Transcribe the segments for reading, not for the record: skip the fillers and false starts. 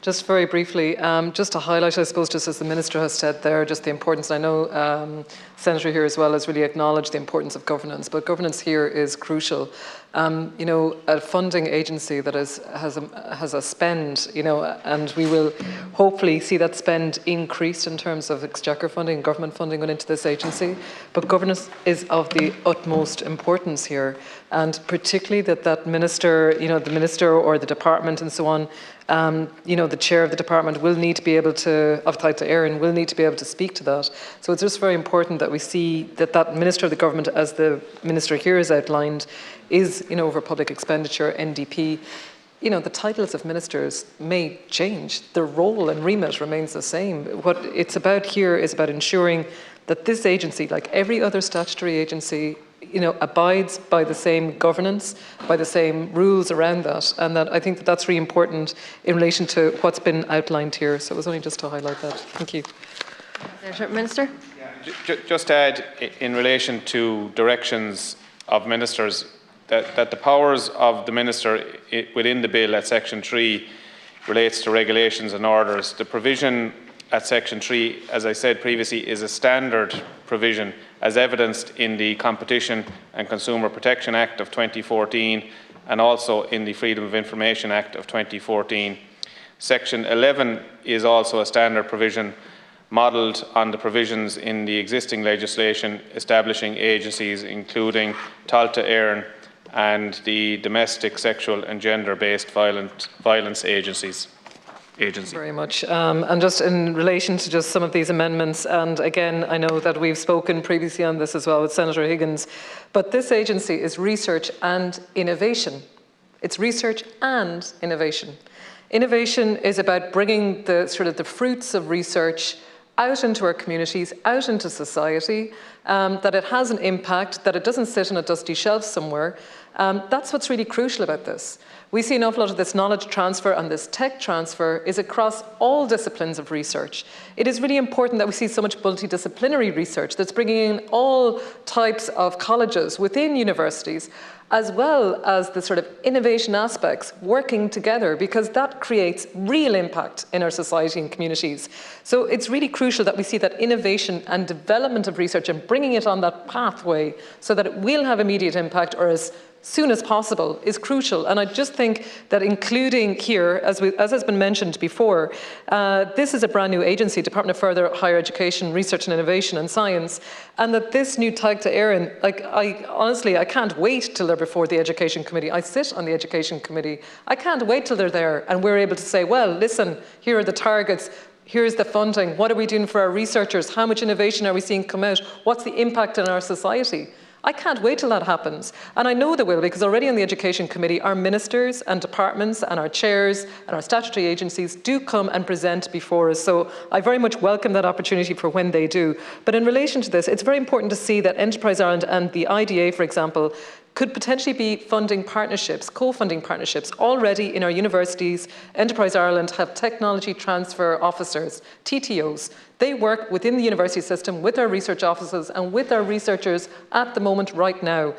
Just very briefly, just to highlight, I suppose, just as the Minister has said there, just the importance. I know Senator here as well has really acknowledged the importance of governance, but governance here is crucial. You know, a funding agency that has a spend, you know, and we will hopefully see that spend increased in terms of exchequer funding and government funding going into this agency. But governance is of the utmost importance here, and particularly that minister, you know, the minister or the department and so on. You know, the chair of the department will need to be able to, of Taita Éireann, will need to be able to speak to that. So it's just very important that we see that minister of the government, as the minister here has outlined, is, you know, over public expenditure, NDP. You know, the titles of ministers may change. Their role and remit remains the same. What it's about here is about ensuring that this agency, like every other statutory agency, you know, abides by the same governance, by the same rules around that, and that I think that that's really important in relation to what's been outlined here. So it was only just to highlight that. Thank you. Minister. Yeah, just to add, in relation to directions of ministers, that the powers of the minister within the bill at section 3 relates to regulations and orders. The provision at section 3, as I said previously, is a standard provision as evidenced in the Competition and Consumer Protection Act of 2014 and also in the Freedom of Information Act of 2014. Section 11 is also a standard provision modelled on the provisions in the existing legislation establishing agencies including Tailteann Éireann and the Domestic, Sexual and Gender-Based Violence Agency. Very much. And just in relation to just some of these amendments, and again, I know that we've spoken previously on this as well with Senator Higgins, but this agency is research and innovation. It's research and innovation. Innovation is about bringing the sort of the fruits of research out into our communities, out into society, that it has an impact, that it doesn't sit on a dusty shelf somewhere. That's what's really crucial about this. We see an awful lot of this knowledge transfer and this tech transfer is across all disciplines of research. It is really important that we see so much multidisciplinary research that's bringing in all types of colleges within universities, as well as the sort of innovation aspects working together, because that creates real impact in our society and communities. So it's really crucial that we see that innovation and development of research and bringing it on that pathway so that it will have immediate impact, or as soon as possible, is crucial. And I just think that including here, as has been mentioned before, this is a brand new agency, Department of Further Higher Education, Research and Innovation and Science, and that this new Tailteann Éireann, like honestly, I can't wait till they're before the Education Committee. I sit on the Education Committee. I can't wait till they're there and we're able to say, well, listen, here are the targets, here's the funding, what are we doing for our researchers, how much innovation are we seeing come out, what's the impact on our society? I can't wait till that happens. And I know they will, because already on the Education Committee, our ministers and departments and our chairs and our statutory agencies do come and present before us. So I very much welcome that opportunity for when they do. But in relation to this, it's very important to see that Enterprise Ireland and the IDA, for example, could potentially be funding partnerships, co-funding partnerships. Already in our universities, Enterprise Ireland have technology transfer officers, TTOs. They work within the university system with our research offices and with our researchers at the moment right now.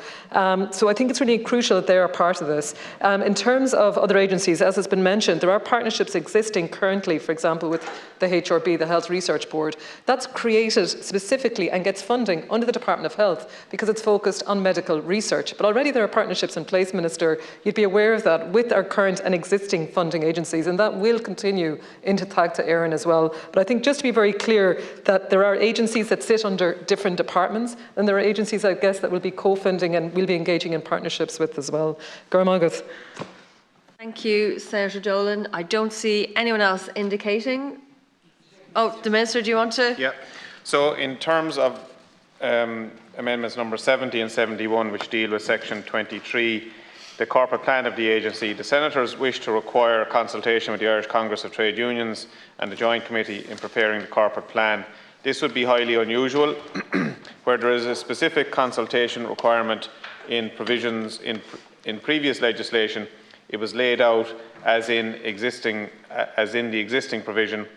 So I think it's really crucial that they are part of this. In terms of other agencies, as has been mentioned, there are partnerships existing currently, for example, with the HRB, the Health Research Board. That's created specifically and gets funding under the Department of Health because it's focused on medical research. But already there are partnerships in place, Minister. You'd be aware of that with our current and existing funding agencies, and that will continue into Tailteann Éireann as well. But I think just to be very clear that there are agencies that sit under different departments, and there are agencies, I guess, that will be co-funding and we'll be engaging in partnerships with as well. Garmagat. Thank you, Senator Dolan. I don't see anyone else indicating. Oh, the Minister, do you want to? Yeah. So in terms of amendments number 70 and 71, which deal with section 23, the corporate plan of the agency, the Senators wish to require consultation with the Irish Congress of Trade Unions and the Joint Committee in preparing the corporate plan. This would be highly unusual, where there is a specific consultation requirement in provisions in previous legislation. It was laid out as in the existing provision,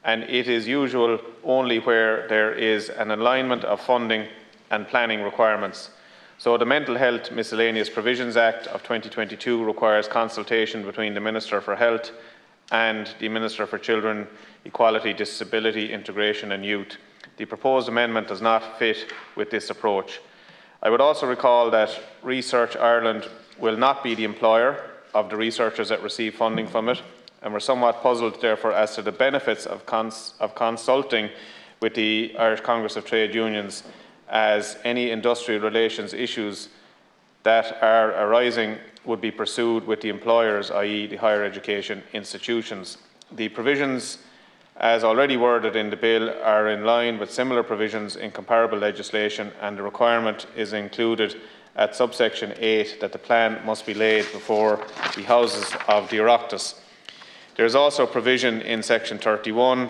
and it is usual only where there is an alignment of funding and planning requirements. So the Mental Health Miscellaneous Provisions Act of 2022 requires consultation between the Minister for Health and the Minister for Children, Equality, Disability, Integration and Youth. The proposed amendment does not fit with this approach. I would also recall that Reaserch Ireland will not be the employer of the researchers that receive funding from it, and we're somewhat puzzled therefore as to the benefits of consulting with the Irish Congress of Trade Unions, as any industrial relations issues that are arising would be pursued with the employers, i.e. the higher education institutions. The provisions, as already worded in the bill, are in line with similar provisions in comparable legislation, and the requirement is included at subsection 8 that the plan must be laid before the houses of the Oireachtas. There is also provision in section 31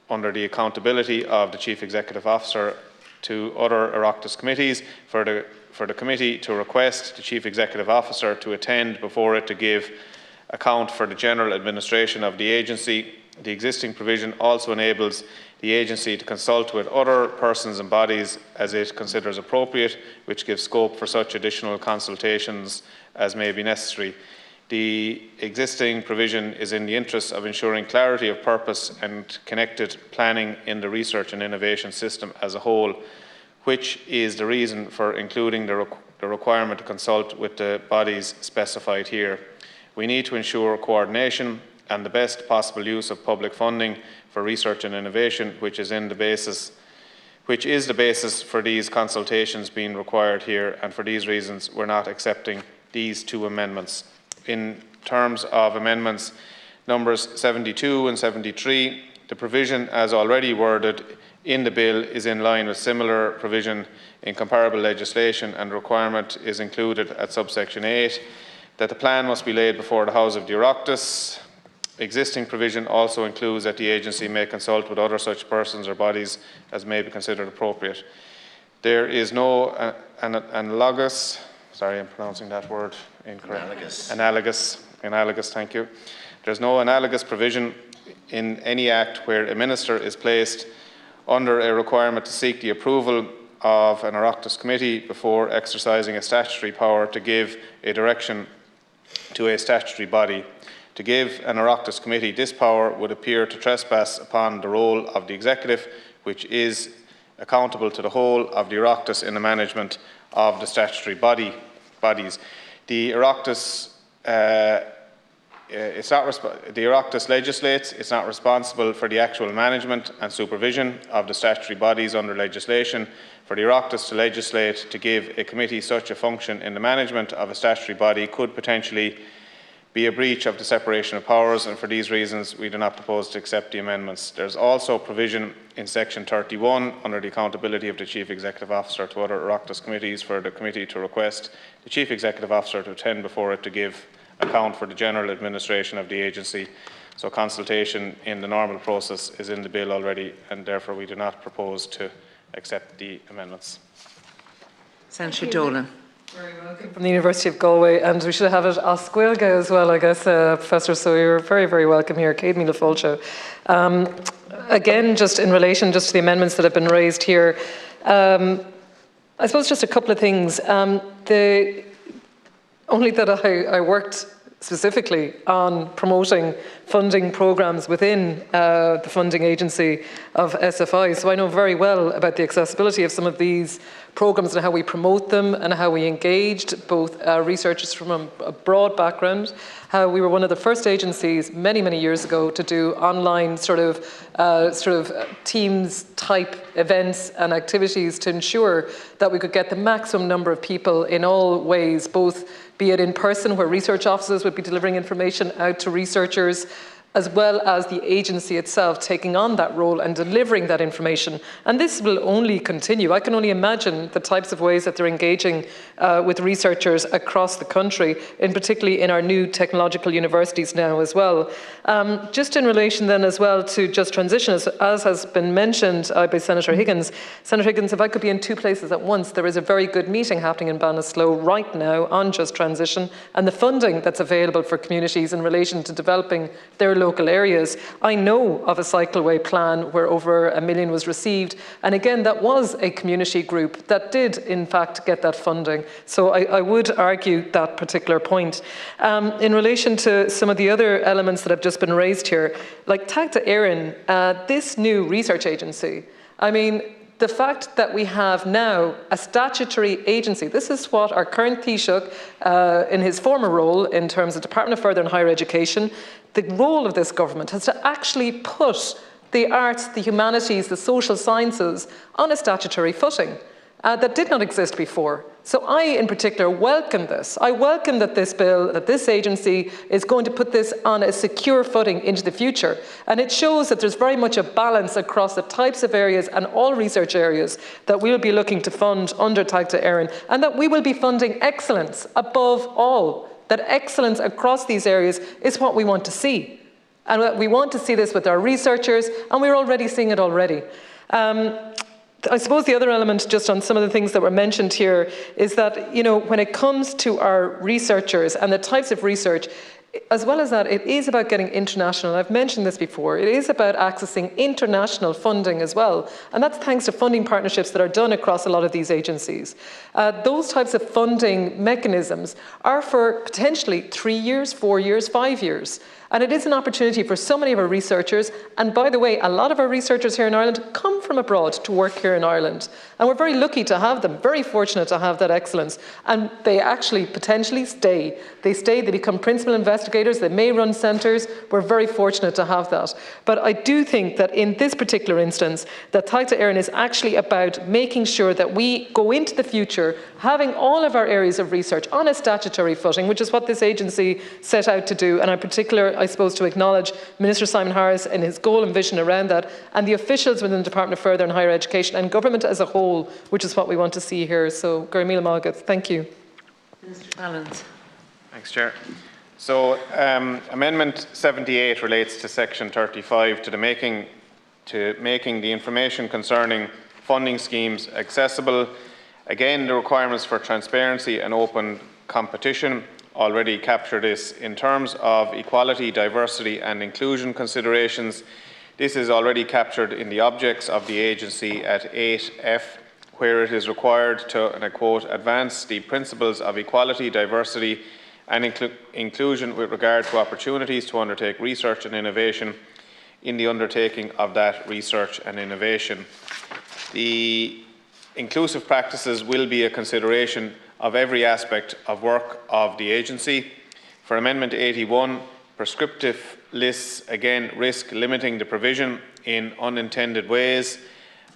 under the accountability of the Chief Executive Officer to other Oireachtas committees for the committee to request the Chief Executive Officer to attend before it to give account for the general administration of the agency. The existing provision also enables the agency to consult with other persons and bodies as it considers appropriate, which gives scope for such additional consultations as may be necessary. The existing provision is in the interest of ensuring clarity of purpose and connected planning in the research and innovation system as a whole, which is the reason for including the requirement to consult with the bodies specified here. We need to ensure coordination and the best possible use of public funding for research and innovation, which is the basis for these consultations being required here, and for these reasons we're not accepting these two amendments. In terms of amendments numbers 72 and 73, the provision as already worded in the bill is in line with similar provision in comparable legislation, and requirement is included at subsection 8 that the plan must be laid before the House of the Oireachtas. Existing provision also includes that the agency may consult with other such persons or bodies as may be considered appropriate. There is no analogous, sorry, I'm pronouncing that word incorrectly. Analogous, thank you. There's no analogous provision in any act where a minister is placed under a requirement to seek the approval of an Oireachtas committee before exercising a statutory power to give a direction to a statutory body. To give an Oireachtas committee this power would appear to trespass upon the role of the executive, which is accountable to the whole of the Oireachtas in the management of the statutory bodies. The Oireachtas, the Oireachtas legislates. It's not responsible for the actual management and supervision of the statutory bodies under legislation. For the Oireachtas to legislate to give a committee such a function in the management of a statutory body could potentially be a breach of the separation of powers, and for these reasons we do not propose to accept the amendments. There is also provision in section 31 under the accountability of the Chief Executive Officer to other Oireachtas committees for the committee to request the Chief Executive Officer to attend before it to give account for the general administration of the agency. So consultation in the normal process is in the bill already, and therefore we do not propose to accept the amendments. Senator Dolan. Very welcome from the University of Galway, and we should have it Oscuilga as well, I guess, Professor, so you're very, very welcome here. Céad Míle Fáilte. Again, just in relation to the amendments that have been raised here, I suppose just a couple of things. Only that I worked specifically on promoting funding programmes within the funding agency of SFI, so I know very well about the accessibility of some of these programmes and how we promote them and how we engaged both researchers from a broad background, how we were one of the first agencies many, many years ago to do online sort of teams type events and activities to ensure that we could get the maximum number of people in all ways, both be it in person where research officers would be delivering information out to researchers, as well as the agency itself taking on that role and delivering that information. And this will only continue. I can only imagine the types of ways that they're engaging with researchers across the country, in particularly in our new technological universities now as well. Just in relation then as well to just transition, as has been mentioned by Senator Higgins. Senator Higgins, if I could be in two places at once, there is a very good meeting happening in Ballinasloe right now on just transition and the funding that's available for communities in relation to developing their local areas. I know of a cycleway plan where over £1 million was received. And again, that was a community group that did, in fact, get that funding. So I would argue that particular point. In relation to some of the other elements that have just been raised here, like Tagta Éireann, this new research agency, I mean, the fact that we have now a statutory agency, this is what our current Taoiseach, in his former role in terms of Department of Further and Higher Education, the role of this government has to actually put the arts, the humanities, the social sciences on a statutory footing that did not exist before. So I, in particular, welcome this. I welcome that this bill, that this agency is going to put this on a secure footing into the future. And it shows that there's very much a balance across the types of areas and all research areas that we'll be looking to fund under Tagta Éireann, and that we will be funding excellence above all. That excellence across these areas is what we want to see. And we want to see this with our researchers, and we're already seeing it already. I suppose the other element, just on some of the things that were mentioned here, is that, you know, when it comes to our researchers and the types of research, as well as that, it is about getting international. I've mentioned this before. It is about accessing international funding as well. And that's thanks to funding partnerships that are done across a lot of these agencies. Those types of funding mechanisms are for potentially 3 years, 4 years, 5 years. And it is an opportunity for so many of our researchers. And by the way, a lot of our researchers here in Ireland come from abroad to work here in Ireland. And we're very lucky to have them, very fortunate to have that excellence. And they actually potentially stay. They stay, they become principal investigators, they may run centres. We're very fortunate to have that. But I do think that in this particular instance, that Tagta Éireann is actually about making sure that we go into the future having all of our areas of research on a statutory footing, which is what this agency set out to do. And in particular, I suppose, to acknowledge Minister Simon Harris and his goal and vision around that, and the officials within the Department of Further and Higher Education and government as a whole, which is what we want to see here. So, Gurmila Malgat, thank you. Minister Balance. Thanks, Chair. So, Amendment 78 relates to Section 35 to making the information concerning funding schemes accessible. Again, the requirements for transparency and open competition already capture this. In terms of equality, diversity and inclusion considerations, this is already captured in the objects of the agency at 8F, where it is required to, and I quote, advance the principles of equality, diversity and inclusion with regard to opportunities to undertake research and innovation in the undertaking of that research and innovation. The inclusive practices will be a consideration of every aspect of work of the agency. For Amendment 81, prescriptive lists again risk limiting the provision in unintended ways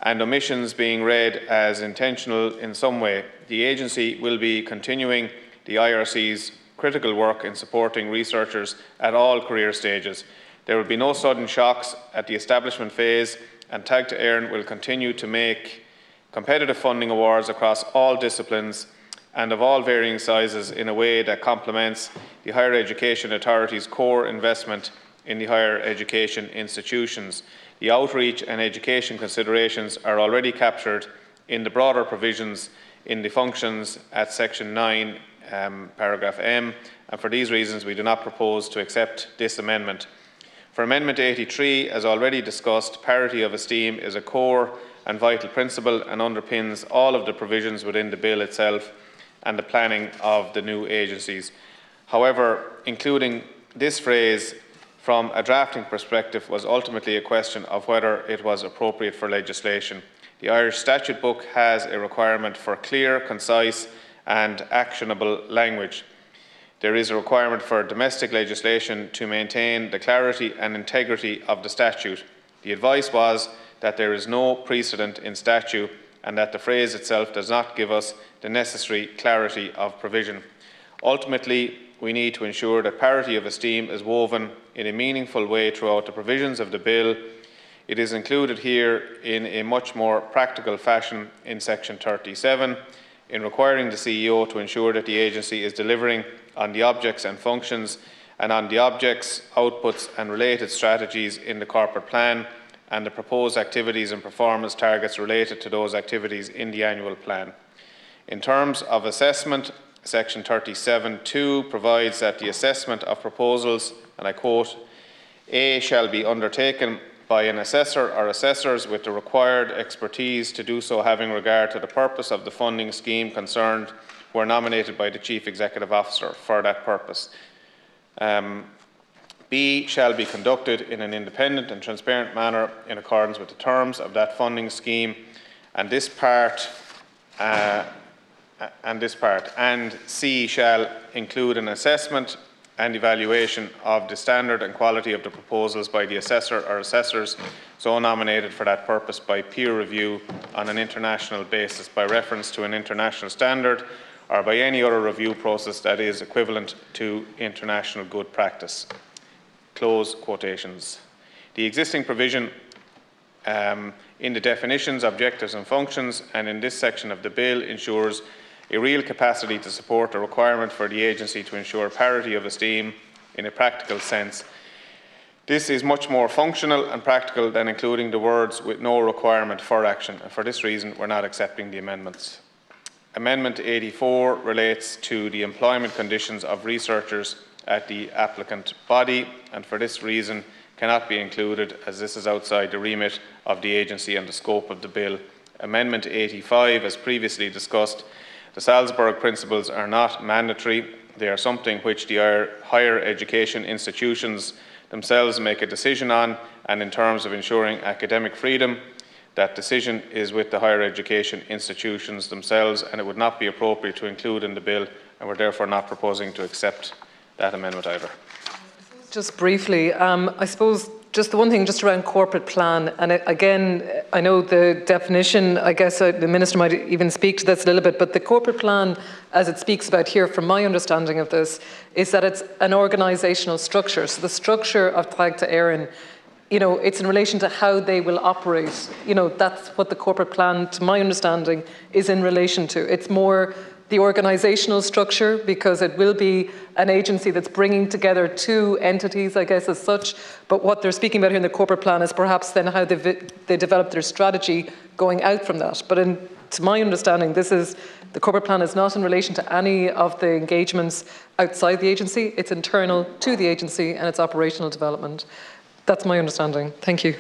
and omissions being read as intentional in some way. The agency will be continuing the IRC's critical work in supporting researchers at all career stages. There will be no sudden shocks at the establishment phase, and Tagta Éireann will continue to make competitive funding awards across all disciplines and of all varying sizes in a way that complements the Higher Education Authority's core investment in the higher education institutions. The outreach and education considerations are already captured in the broader provisions in the functions at Section 9, paragraph M, and for these reasons we do not propose to accept this amendment. For Amendment 83, as already discussed, parity of esteem is a core and vital principle and underpins all of the provisions within the bill itself and the planning of the new agencies. However, including this phrase from a drafting perspective was ultimately a question of whether it was appropriate for legislation. The Irish Statute Book has a requirement for clear, concise and actionable language. There is a requirement for domestic legislation to maintain the clarity and integrity of the statute. The advice was that there is no precedent in statute and that the phrase itself does not give us the necessary clarity of provision. Ultimately, we need to ensure that parity of esteem is woven in a meaningful way throughout the provisions of the bill. It is included here in a much more practical fashion in Section 37, in requiring the CEO to ensure that the agency is delivering on the objects and functions and on the objects, outputs and related strategies in the corporate plan and the proposed activities and performance targets related to those activities in the annual plan. In terms of assessment, Section 37(2) provides that the assessment of proposals, and I quote, A shall be undertaken by an assessor or assessors with the required expertise to do so, having regard to the purpose of the funding scheme concerned, who are nominated by the Chief Executive Officer for that purpose. B shall be conducted in an independent and transparent manner in accordance with the terms of that funding scheme, and this part. And C shall include an assessment and evaluation of the standard and quality of the proposals by the assessor or assessors so nominated for that purpose by peer review on an international basis by reference to an international standard or by any other review process that is equivalent to international good practice. Close quotations. The existing provision in the definitions, objectives and functions and in this section of the bill ensures a real capacity to support the requirement for the agency to ensure parity of esteem in a practical sense. This is much more functional and practical than including the words with no requirement for action, and for this reason we're not accepting the amendments. Amendment 84 relates to the employment conditions of researchers at the applicant body, and for this reason cannot be included as this is outside the remit of the agency and the scope of the bill. Amendment 85, as previously discussed, the Salzburg principles are not mandatory. They are something which the higher education institutions themselves make a decision on, and in terms of ensuring academic freedom, that decision is with the higher education institutions themselves, and it would not be appropriate to include in the bill, and we're therefore not proposing to accept that amendment either. Just briefly, I suppose just the one thing just around corporate plan, and again, I know the definition, I guess the Minister might even speak to this a little bit, but the corporate plan, as it speaks about here, from my understanding of this, is that it's an organisational structure. So the structure of Táigte Éireann, you know, it's in relation to how they will operate. You know, that's what the corporate plan, to my understanding, is in relation to. It's more the organisational structure, because it will be an agency that's bringing together two entities, I guess, as such. But what they're speaking about here in the corporate plan is perhaps then how they develop their strategy going out from that. But to my understanding, the corporate plan is not in relation to any of the engagements outside the agency. It's internal to the agency and its operational development. That's my understanding. Thank you.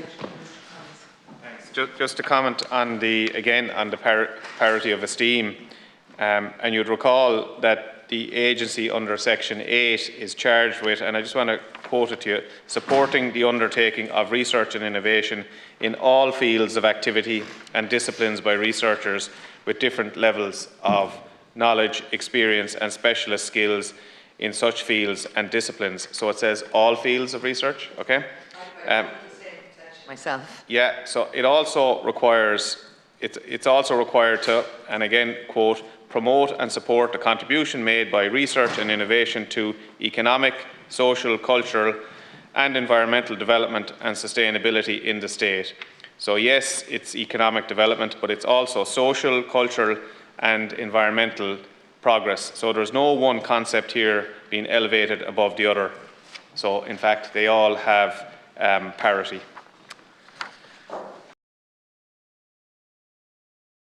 Thanks. Just to comment on the parity of esteem. And you'd recall that the agency under Section 8 is charged with, and I just want to quote it to you, supporting the undertaking of research and innovation in all fields of activity and disciplines by researchers with different levels of knowledge, experience and specialist skills in such fields and disciplines. So it says all fields of research, okay? Myself. Yeah, so it also requires, it's also required to, and again, quote, promote and support the contribution made by research and innovation to economic, social, cultural and environmental development and sustainability in the state. So yes, it's economic development, but it's also social, cultural and environmental progress. So there's no one concept here being elevated above the other. So in fact, they all have parity.